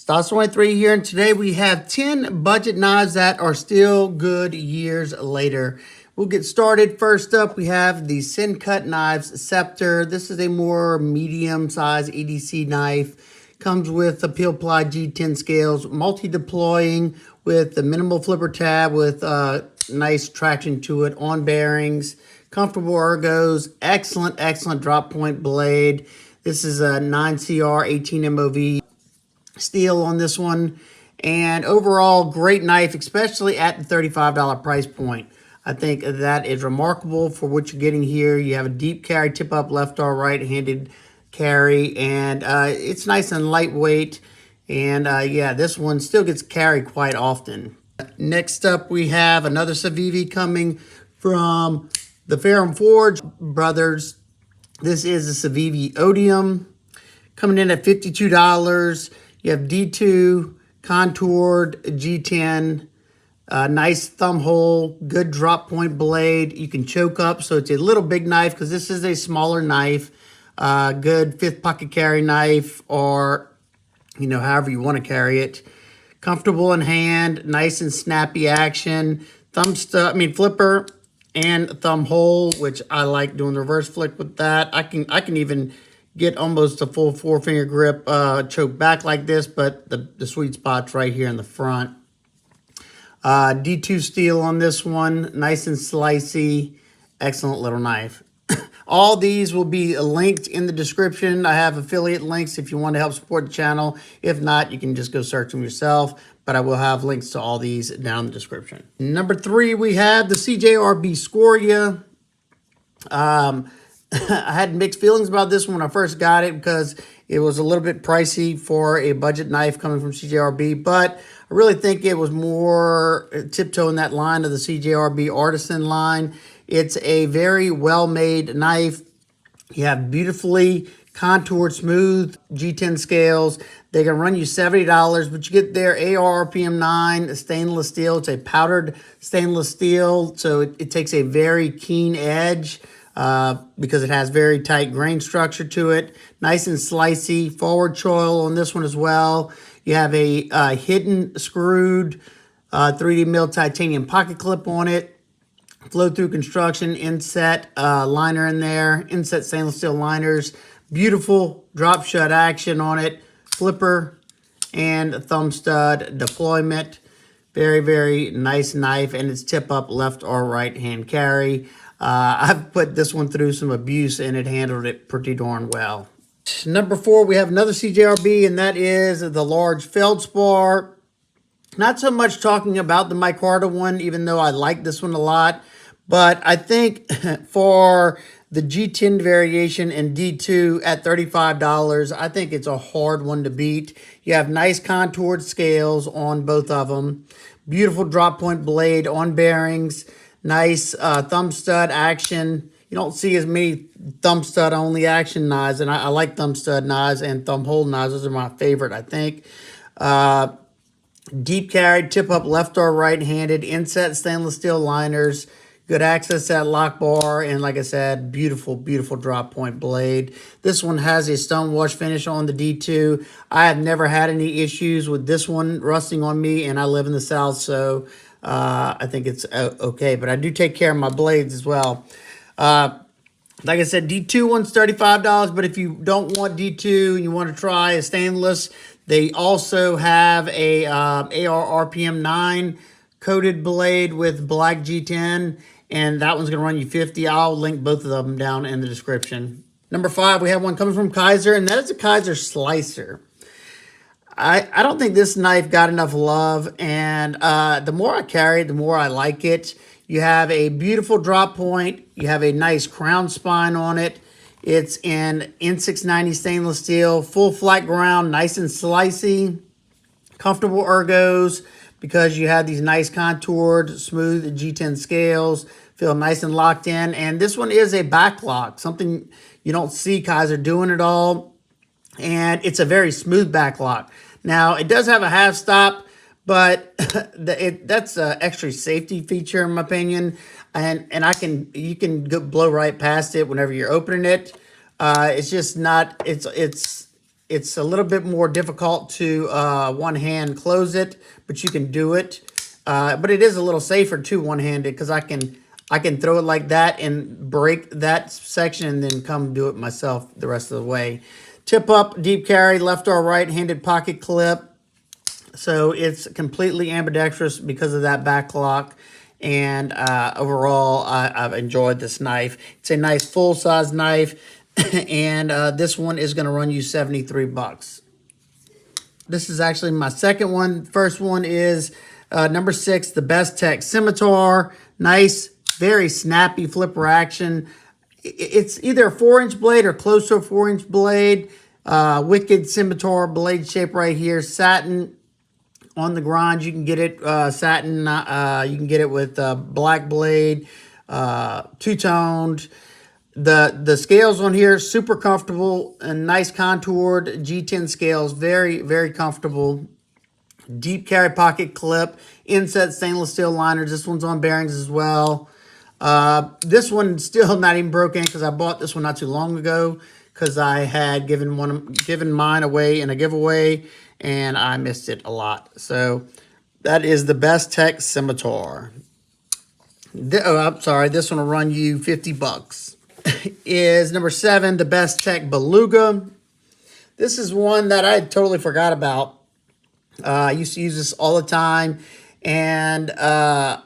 Stas23 here, and today we have 10 budget knives that are still good years later. We'll get started. First up, we have the Sencut Scepter. This is a more medium-sized EDC knife. Comes with a peel-ply G10 scales, multi-deploying with the minimal flipper tab with nice traction to it, on bearings, comfortable ergos, excellent drop point blade. This is a 9CR 18 MOV steel on this one, and overall great knife, especially at the $35 price point. I think that is remarkable for what you're getting here. You have a deep carry, tip up, left or right handed carry, and it's nice and lightweight. And yeah, this one still gets carried quite often. Next up, we have another Civivi coming from the Ferrum Forge brothers. This is the Civivi Odium, coming in at $52. You have D2, contoured G10, nice thumb hole, good drop point blade. You can choke up, so it's a little big knife because this is a smaller knife. Good fifth pocket carry knife, or however you want to carry it. Comfortable in hand, nice and snappy action. Flipper and thumb hole, which I like doing the reverse flick with that. I can even get almost a full 4-finger grip choke back like this, but the sweet spot's right here in the front. D2 steel on this one, nice and slicey, excellent little knife. All these will be linked in the description. I have affiliate links if you want to help support the channel. If not, you can just go search them yourself, but I will have links to all these down in the description. Number 3, we have the CJRB Scoria. I had mixed feelings about this when I first got it because it was a little bit pricey for a budget knife coming from CJRB, but I really think it was more tiptoeing that line of the CJRB Artisan line. It's a very well-made knife. You have beautifully contoured, smooth G10 scales. They can run you $70, but you get their ARPM 9 stainless steel. It's a powdered stainless steel, so it takes a very keen edge. Because it has very tight grain structure to it. Nice and slicey. Forward choil on this one as well. You have a hidden screwed 3D milled titanium pocket clip on it. Flow through construction, inset liner in there. Inset stainless steel liners. Beautiful drop shut action on it. Flipper and thumb stud deployment. Very nice knife, and it's tip up left or right hand carry. I've put this one through some abuse, and it handled it pretty darn well. Number 4, we have another CJRB, and that is the large Feldspar. Not so much talking about the micarta one, even though I like this one a lot. But I think for the G10 variation and D2 at $35, I think it's a hard one to beat. You have nice contoured scales on both of them. Beautiful drop point blade on bearings. Nice thumb stud action. You don't see as many thumb stud only action knives, and I like thumb stud knives and thumb hole knives. Those are my favorite, I think. Deep carried, tip up left or right handed, inset stainless steel liners, good access at lock bar, and like I said, beautiful drop point blade. This one has a stone wash finish on the D2. I have never had any issues with this one rusting on me, and I live in the South, so I think it's okay, but I do take care of my blades as well. Like I said, D2 one's $35, but if you don't want D2 and you want to try a stainless, they also have a ARPM 9 coated blade with black G10, and that one's going to run you $50. I'll link both of them down in the description. Number 5, we have one coming from Kizer, and that is a Kizer Slicer. I don't think this knife got enough love, and the more I carry it, the more I like it. You have a beautiful drop point. You have a nice crown spine on it. It's in N690 stainless steel, full flat ground, nice and slicey. Comfortable ergos because you have these nice contoured, smooth G10 scales. Feel nice and locked in. And this one is a backlock, something you don't see Kizer doing at all. And it's a very smooth backlock. Now, it does have a half stop, but that's an extra safety feature in my opinion. And you can blow right past it whenever you're opening it. It's just not, it's It's a little bit more difficult to one hand close it, but you can do it. But it is a little safer too one-handed, because I can throw it like that and break that section and then come do it myself the rest of the way. Tip up, deep carry, left or right-handed pocket clip. So it's completely ambidextrous because of that back lock. And overall, I've enjoyed this knife. It's a nice full-size knife. And this one is going to run you 73 bucks. This is actually my second one. First one is number 6, the Bestech Scimitar. Nice, very snappy flipper action. It's either a 4-inch blade or close to a 4-inch blade. Wicked scimitar blade shape right here. Satin on the grind. You can get it satin. You can get it with black blade, two-toned. The scales on here, super comfortable and nice contoured G10 scales. Very, very comfortable. Deep carry pocket clip. Inset stainless steel liners. This one's on bearings as well. This one's still not even broken because I bought this one not too long ago because I had given mine away in a giveaway and I missed it a lot. So that is the Bestech Scimitar. I'm sorry, this one will run you 50 bucks. Is number 7, the Bestech Beluga. This is one that I totally forgot about. I used to use this all the time, and I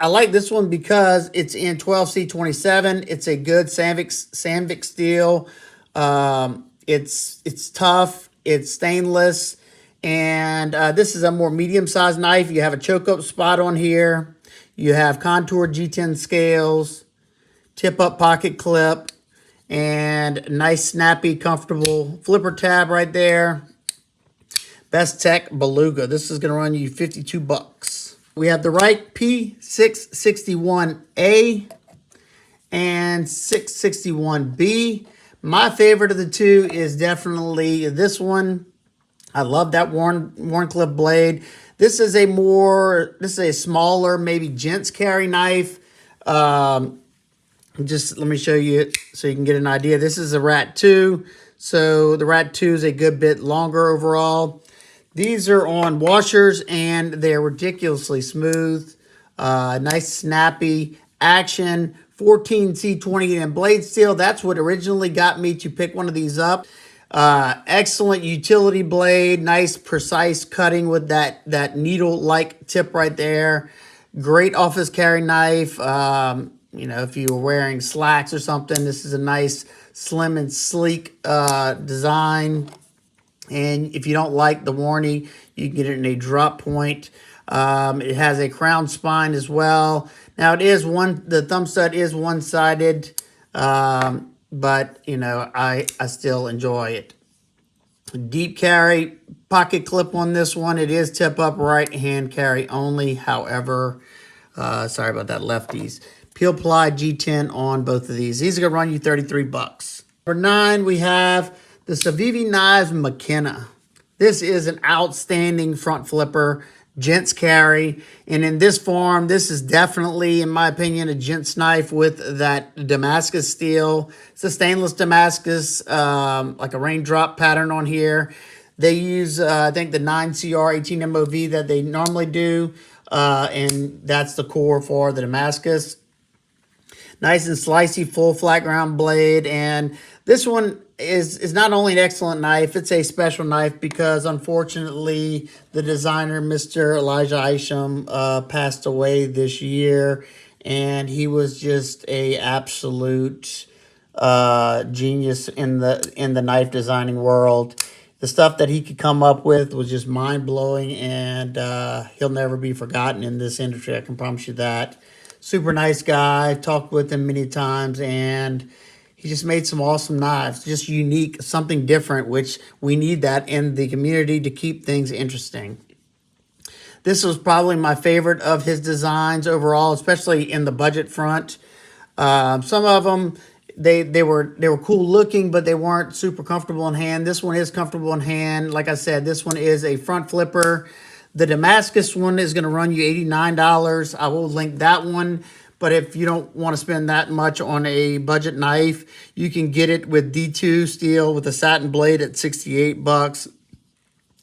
like this one because it's in 12C27. It's a good Sandvik steel. It's tough. It's stainless, and this is a more medium-sized knife. You have a choke-up spot on here. You have contoured G10 scales, tip-up pocket clip, and nice, snappy, comfortable flipper tab right there. Bestech Beluga. This is going to run you 52 bucks. We have the Ruike P661A and 661B. My favorite of the two is definitely this one. I love that worn clip blade. This is a smaller, maybe gents carry knife. Just let me show you it so you can get an idea. This is a Rat 2. So the Rat 2 is a good bit longer overall. These are on washers and they're ridiculously smooth. Nice snappy action. 14C20 and blade steel. That's what originally got me to pick one of these up. Excellent utility blade. Nice precise cutting with that needle-like tip right there. Great office carry knife. You know, if you were wearing slacks or something, this is a nice slim and sleek design. And if you don't like the warranty, you can get it in a drop point. It has a crown spine as well. Now the thumb stud is one-sided, but you know, I still enjoy it. Deep carry pocket clip on this one. It is tip up right hand carry only. However, sorry about that, lefties. Peel ply G10 on both of these. These are gonna run you 33 bucks. Number 9, we have the Civivi McKenna. This is an outstanding front flipper, gents carry, and in this form, this is definitely, in my opinion, a gents knife with that Damascus steel. It's a stainless Damascus, like a raindrop pattern on here. They use, I think, the 9CR 18 MOV that they normally do, and that's the core for the Damascus. Nice and slicey, full flat ground blade, and this one is not only an excellent knife, it's a special knife because unfortunately the designer, Mr. Elijah Isham, passed away this year, and he was just a absolute genius in the knife designing world. The stuff that he could come up with was just mind-blowing, and he'll never be forgotten in this industry, I can promise you that. Super nice guy, talked with him many times, and he just made some awesome knives, just unique, something different, which we need that in the community to keep things interesting. This was probably my favorite of his designs overall, especially in the budget front. Some of them, they were cool looking, but they weren't super comfortable in hand. This one is comfortable in hand. Like I said, this one is a front flipper. The Damascus one is going to run you $89. I will link that one But if you don't want to spend that much on a budget knife, you can get it with D2 steel with a satin blade at 68 bucks.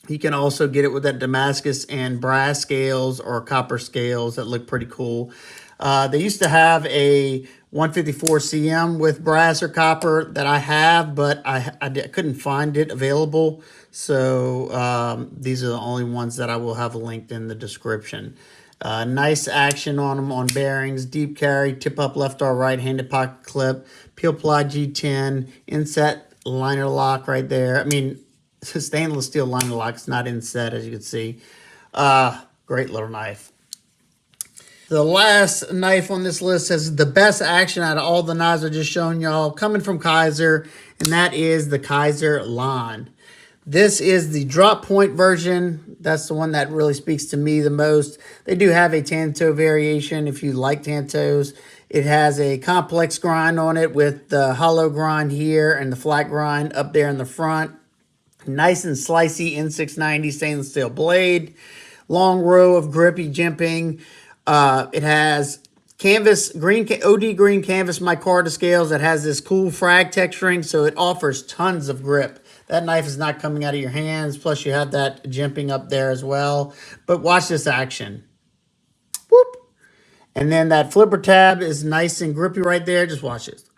You can also get it with that Damascus and brass scales or copper scales that look pretty cool. They used to have a 154 cm with brass or copper that I have, but I couldn't find it available. So these are the only ones that I will have linked in the description. Nice action on them on bearings, deep carry, tip up left or right, handed pocket clip, peel ply G10, inset liner lock right there. I mean, it's a stainless steel liner lock. It's not inset, as you can see. Great little knife. The last knife on this list has the best action out of all the knives I just shown y'all, coming from Kizer, and that is the Kizer line. This is the drop point version. That's the one that really speaks to me the most. They do have a tan toe variation if you like tan toes. It has a complex grind on it with the hollow grind here and the flat grind up there in the front. Nice and slicey N690 stainless steel blade. Long row of grippy jimping. It has canvas, OD green canvas micarta scales that has this cool frag texturing, so it offers tons of grip. That knife is not coming out of your hands, plus you have that jimping up there as well. But watch this action. Whoop. And then that flipper tab is nice and grippy right there. Just watch this.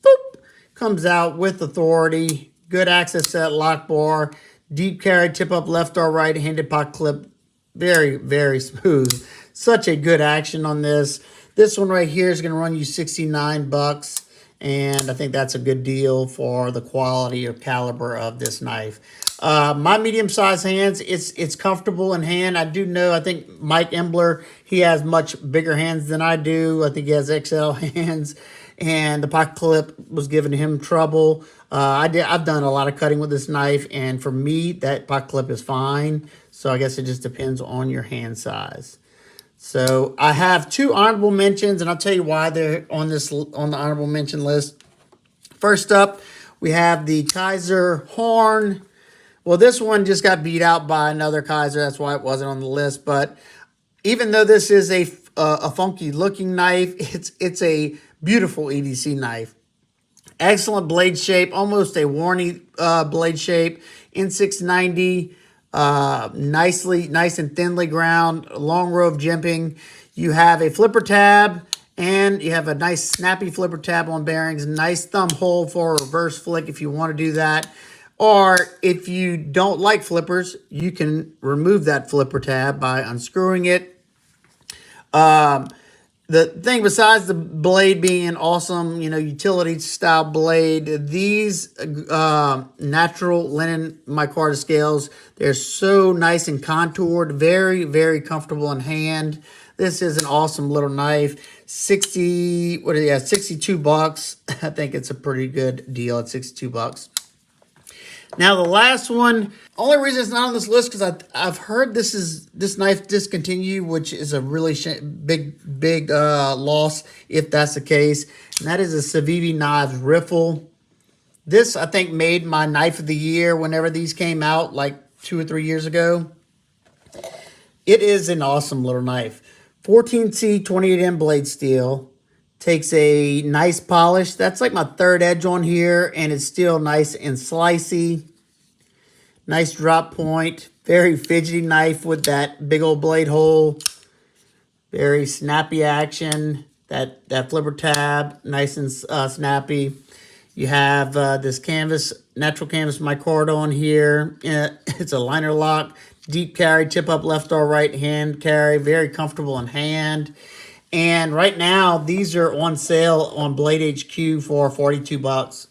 Boop. Comes out with authority. Good access to that lock bar. Deep carry, tip up left or right, handed pocket clip. Very, very smooth. Such a good action on this. This one right here is going to run you 69 bucks. And I think that's a good deal for the quality or caliber of this knife. My medium-sized hands, it's comfortable in hand. I do know, I think Mike Embler, he has much bigger hands than I do. I think he has XL hands. And the pocket clip was giving him trouble. I've done a lot of cutting with this knife. And for me, that pocket clip is fine. So I guess it just depends on your hand size. So I have two honorable mentions, and I'll tell you why they're on the honorable mention list. First up, we have the Kizer Horn. Well, this one just got beat out by another Kizer. That's why it wasn't on the list. But even though this is a funky looking knife, it's a beautiful EDC knife. Excellent blade shape, almost a Warney blade shape. N690. Nice and thinly ground, long row of jimping. You have a flipper tab, and you have a nice snappy flipper tab on bearings. Nice thumb hole for a reverse flick if you want to do that. Or if you don't like flippers, you can remove that flipper tab by unscrewing it. The thing besides the blade being an awesome, utility style blade, these natural linen micarta scales, they're so nice and contoured, very, very comfortable in hand. This is an awesome little knife. 62 bucks. I think it's a pretty good deal at 62 bucks. Now the last one, only reason it's not on this list because I've heard this knife discontinued, which is a really big loss if that's the case. And that is a Civivi knives Riffle. This I think made my knife of the year whenever these came out like 2 or 3 years ago. It is an awesome little knife. 14C 28M blade steel. Takes a nice polish. That's like my third edge on here, and it's still nice and slicey. Nice drop point. Very fidgety knife with that big old blade hole. Very snappy action. That flipper tab, nice and snappy. You have this natural canvas micarta on here. It's a liner lock. Deep carry, tip up left or right, hand carry. Very comfortable in hand. And right now, these are on sale on Blade HQ for 42 bucks.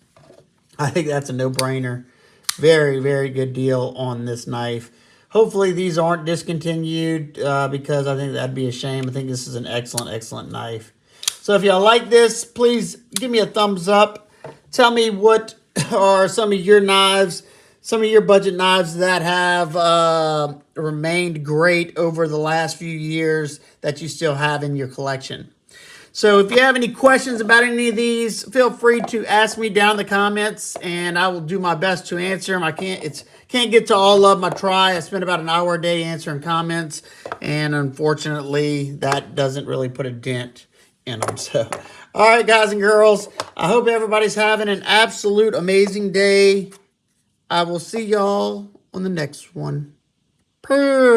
I think that's a no-brainer. Very, very good deal on this knife. Hopefully, these aren't discontinued because I think that'd be a shame. I think this is an excellent, excellent knife. So if y'all like this, please give me a thumbs up. Tell me what are some of your knives, some of your budget knives that have remained great over the last few years that you still have in your collection. So if you have any questions about any of these, feel free to ask me down in the comments, and I will do my best to answer them. I can't get to all of them. I try. I spend about an hour a day answering comments, and unfortunately, that doesn't really put a dent in them. So, all right, guys and girls, I hope everybody's having an absolute amazing day. I will see y'all on the next one. Peace.